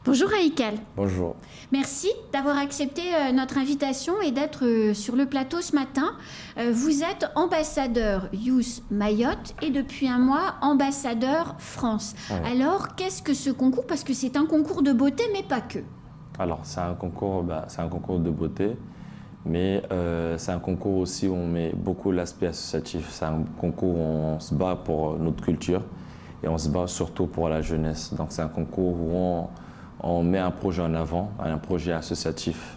Bonjour Haïkal. Bonjour. Merci d'avoir accepté notre invitation et d'être sur le plateau ce matin. Vous êtes ambassadeur Youth Mayotte et depuis un mois ambassadeur France. Ouais. Alors qu'est-ce que ce concours? Parce que c'est un concours de beauté mais pas que. Alors c'est un concours de beauté, mais c'est un concours aussi où on met beaucoup l'aspect associatif. C'est un concours où on se bat pour notre culture et on se bat surtout pour la jeunesse. Donc c'est un concours où on met un projet en avant, un projet associatif.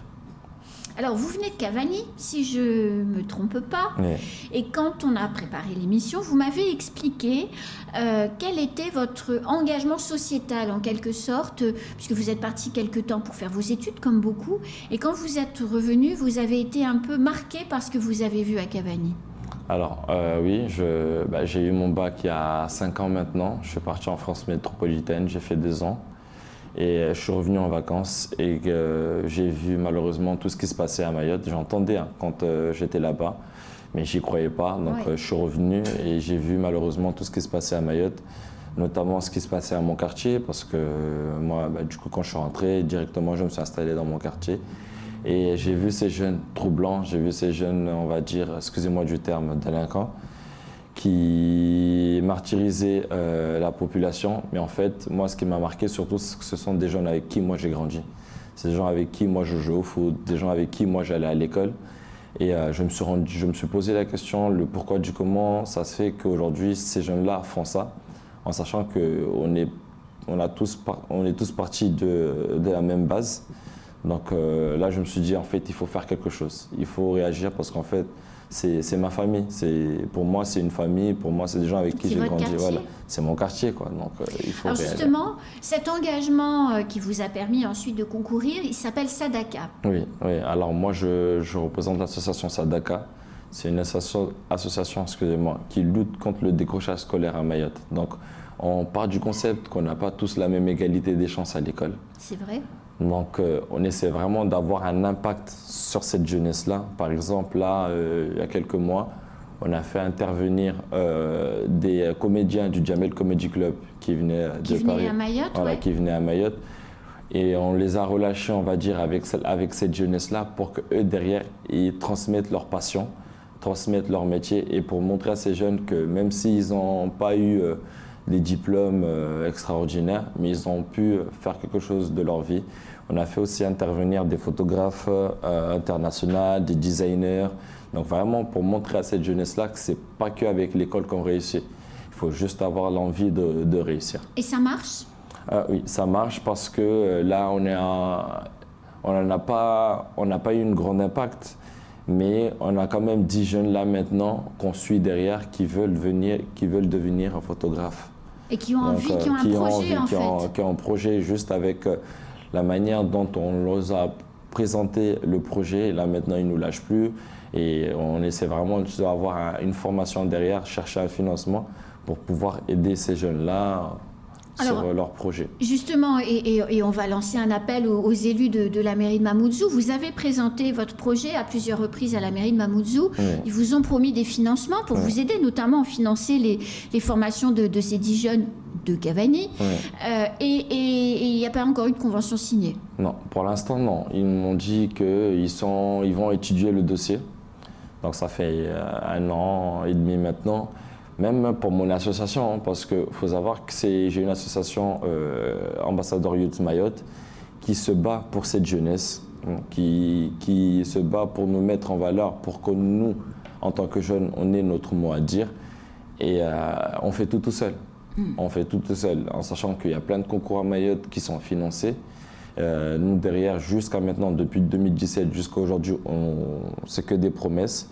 Alors vous venez de Cavani, si je ne me trompe pas, Oui. et quand on a préparé l'émission, vous m'avez expliqué quel était votre engagement sociétal en quelque sorte, puisque vous êtes parti quelque temps pour faire vos études comme beaucoup, et quand vous êtes revenu, vous avez été un peu marqué par ce que vous avez vu à Cavani. Alors oui, j'ai eu mon bac il y a 5 ans maintenant. Je suis parti en France métropolitaine, j'ai fait 2 ans. Et je suis revenu en vacances et j'ai vu malheureusement tout ce qui se passait à Mayotte. J'entendais quand j'étais là-bas, mais j'y croyais pas. Donc Ouais. je suis revenu et j'ai vu malheureusement tout ce qui se passait à Mayotte, notamment ce qui se passait à mon quartier, parce que moi, du coup, quand je suis rentré, directement, je me suis installé dans mon quartier. Et j'ai vu ces jeunes troublants, j'ai vu ces jeunes, on va dire, excusez-moi du terme, délinquants, qui martyrisaient la population. Mais en fait, moi, ce qui m'a marqué surtout, c'est que ce sont des gens avec qui moi j'ai grandi. C'est des gens avec qui moi je jouais au foot, des gens avec qui moi j'allais à l'école. Et je me suis posé la question, le pourquoi du comment ça se fait qu'aujourd'hui ces jeunes-là font ça, en sachant qu'on est tous partis de la même base. Donc là, je me suis dit, en fait, il faut faire quelque chose. Il faut réagir parce qu'en fait, c'est ma famille. Pour moi, c'est une famille. Pour moi, c'est des gens avec qui C'est j'ai votre grandi. quartier. Voilà. C'est mon quartier, quoi. Donc il faut Alors réagir. justement, cet engagement qui vous a permis ensuite de concourir, il s'appelle Sadaka. Oui, oui. Alors moi, je représente l'association Sadaka. C'est une association, excusez-moi, qui lutte contre le décrochage scolaire à Mayotte. Donc on part du concept qu'on n'a pas tous la même égalité des chances à l'école. C'est vrai? Donc on essaie vraiment d'avoir un impact sur cette jeunesse-là. Par exemple, là, il y a quelques mois, on a fait intervenir des comédiens du Jamel Comedy Club qui venaient de Paris. à Mayotte, Voilà, ouais. qui venaient à Mayotte. Et on les a relâchés, on va dire, avec cette jeunesse-là pour qu'eux, derrière, ils transmettent leur passion, transmettent leur métier et pour montrer à ces jeunes que même s'ils n'ont pas eu des diplômes extraordinaires, mais ils ont pu faire quelque chose de leur vie. On a fait aussi intervenir des photographes internationaux, des designers. Donc vraiment pour montrer à cette jeunesse-là que ce n'est pas qu'avec l'école qu'on réussit. Il faut juste avoir l'envie de réussir. Et ça marche? Oui, ça marche parce que là, on n'a pas eu un grand impact, mais on a quand même 10 jeunes là maintenant qu'on suit derrière qui veulent devenir un photographe. Et qui ont envie, qui ont un projet en fait. Qui ont un projet juste avec la manière dont on leur a présenté le projet. Là maintenant, ils ne nous lâchent plus et on essaie vraiment d'avoir une formation derrière, chercher un financement pour pouvoir aider ces jeunes-là sur leur projet. Justement, et on va lancer un appel aux élus de la mairie de Mamoudzou. Vous avez présenté votre projet à plusieurs reprises à la mairie de Mamoudzou. Oui. Ils vous ont promis des financements pour vous aider, notamment à financer les formations de ces 10 jeunes de Cavani. Oui. Et il n'y a pas encore eu de convention signée. Non, pour l'instant, non. Ils m'ont dit qu'ils vont étudier le dossier. Donc ça fait 1 an et demi maintenant. Même pour mon association, parce qu'il faut savoir que j'ai une association Ambassadeur Youth Mayotte qui se bat pour cette jeunesse, qui se bat pour nous mettre en valeur, pour que nous, en tant que jeunes, on ait notre mot à dire. Et on fait tout seul. On fait tout seul, en sachant qu'il y a plein de concours à Mayotte qui sont financés. Nous, derrière, jusqu'à maintenant, depuis 2017 jusqu'à aujourd'hui, c'est que des promesses.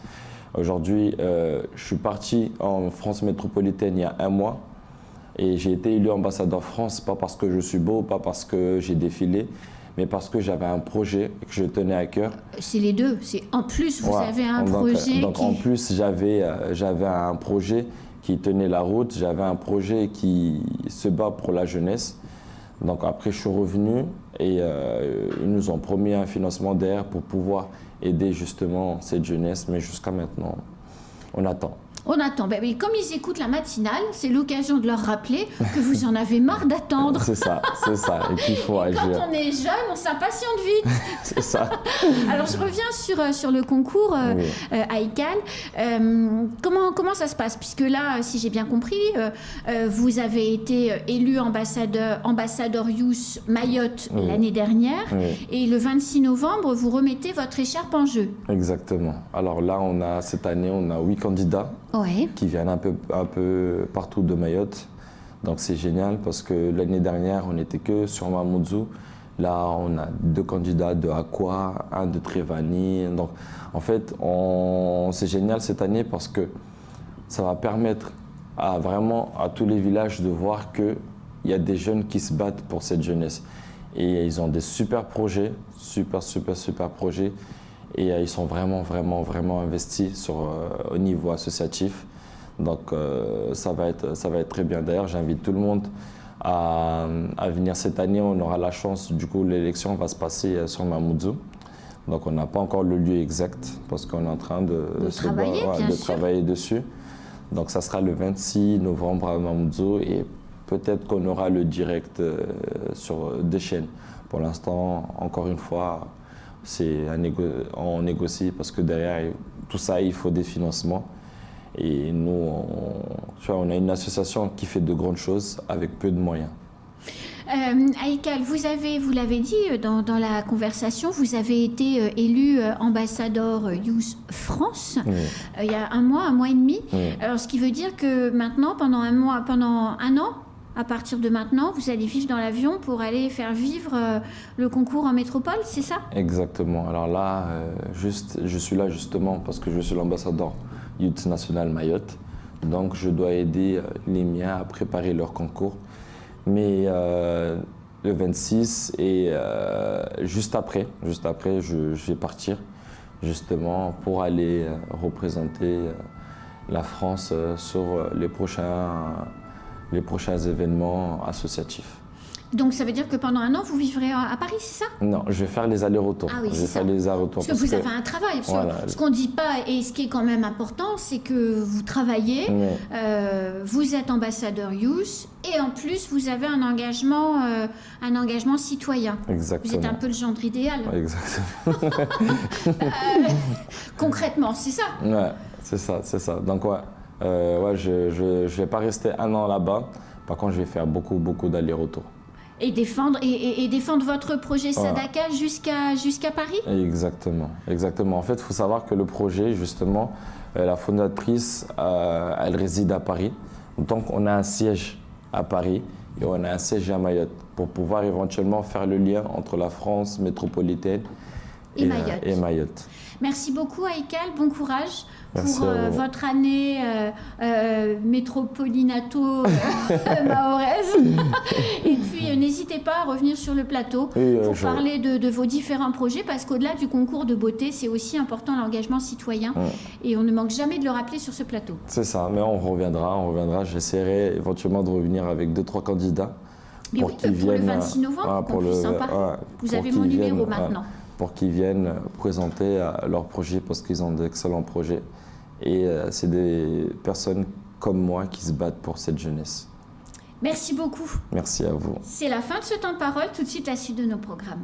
Aujourd'hui, je suis parti en France métropolitaine il y a 1 mois et j'ai été élu ambassadeur France, pas parce que je suis beau, pas parce que j'ai défilé, mais parce que j'avais un projet que je tenais à cœur. C'est les deux. C'est en plus, vous Voilà. avez un Donc, projet donc en plus, j'avais un projet qui tenait la route, j'avais un projet qui se bat pour la jeunesse. Donc après, je suis revenu et ils nous ont promis un financement derrière pour pouvoir aider justement cette jeunesse, mais jusqu'à maintenant, on attend. On attend. Ben, mais comme ils écoutent la matinale, c'est l'occasion de leur rappeler que vous en avez marre d'attendre. C'est ça, c'est ça. Et puis il faut agir. Quand on est jeune, on s'impatiente vite. C'est ça. Alors je reviens sur le concours AICAL. Comment ça se passe? Puisque là, si j'ai bien compris, vous avez été élu ambassadeur Youth Mayotte l'année dernière. Et le 26 novembre, vous remettez votre écharpe en jeu. Exactement. Alors là, cette année, on a 8 candidats qui viennent un peu partout de Mayotte. Donc c'est génial parce que l'année dernière, on n'était que sur Mamoudzou. Là, on a 2 candidats de Akwa, un de Trévani. Donc en fait, c'est génial cette année parce que ça va permettre à tous les villages de voir qu'il y a des jeunes qui se battent pour cette jeunesse. Et ils ont des super projets, super projets. Et ils sont vraiment investis au niveau associatif. Donc ça va être très bien. D'ailleurs, j'invite tout le monde à venir cette année. On aura la chance, du coup, l'élection va se passer sur Mamoudzou. Donc on n'a pas encore le lieu exact parce qu'on est en train de travailler dessus. Donc ça sera le 26 novembre à Mamoudzou et peut-être qu'on aura le direct sur des chaînes. Pour l'instant, encore une fois, on négocie parce que derrière tout ça, il faut des financements. Et nous, on a une association qui fait de grandes choses avec peu de moyens. AICAL, vous l'avez dit dans la conversation, vous avez été élu ambassadeur Youth France il y a un mois et demi. Alors, ce qui veut dire que maintenant, pendant un an, à partir de maintenant, vous allez vivre dans l'avion pour aller faire vivre le concours en métropole, c'est ça? Exactement. Alors là, je suis là justement parce que je suis l'ambassadeur Youth National Mayotte. Donc, je dois aider les miens à préparer leur concours. Mais le 26 et juste après, je vais partir justement pour aller représenter la France sur les prochains événements associatifs. Donc ça veut dire que pendant un an, vous vivrez à Paris, c'est ça? Non, je vais faire les allers-retours. Ah oui, je vais faire les allers-retours. Parce que vous avez un travail. Ce qu'on ne dit pas, et ce qui est quand même important, c'est que vous travaillez, vous êtes ambassadeur Youth, et en plus, vous avez un engagement citoyen. Exactement. Vous êtes un peu le gendre idéal. Exactement. Concrètement, c'est ça? Ouais, c'est ça. Donc je vais pas rester un an là-bas. Par contre, je vais faire beaucoup d'allers-retours. Et défendre votre projet Sadaka jusqu'à Paris? Exactement. En fait, il faut savoir que le projet, justement, la fondatrice, elle réside à Paris. Donc, on a un siège à Paris et on a un siège à Mayotte pour pouvoir éventuellement faire le lien entre la France métropolitaine et Mayotte. Merci beaucoup, AICAL. Bon courage Merci pour votre année métropolinato-mahoraise. Et puis, n'hésitez pas à revenir sur le plateau pour parler de vos différents projets, parce qu'au-delà du concours de beauté, c'est aussi important l'engagement citoyen. Et on ne manque jamais de le rappeler sur ce plateau. C'est ça, mais on reviendra. J'essaierai éventuellement de revenir avec 2-3 candidats. Pour le 26 novembre, qu'on puisse en parler. Vous avez mon numéro maintenant. Pour qu'ils viennent présenter leurs projets parce qu'ils ont d'excellents projets. Et c'est des personnes comme moi qui se battent pour cette jeunesse. Merci beaucoup. Merci à vous. C'est la fin de ce temps de parole. Tout de suite, la suite de nos programmes.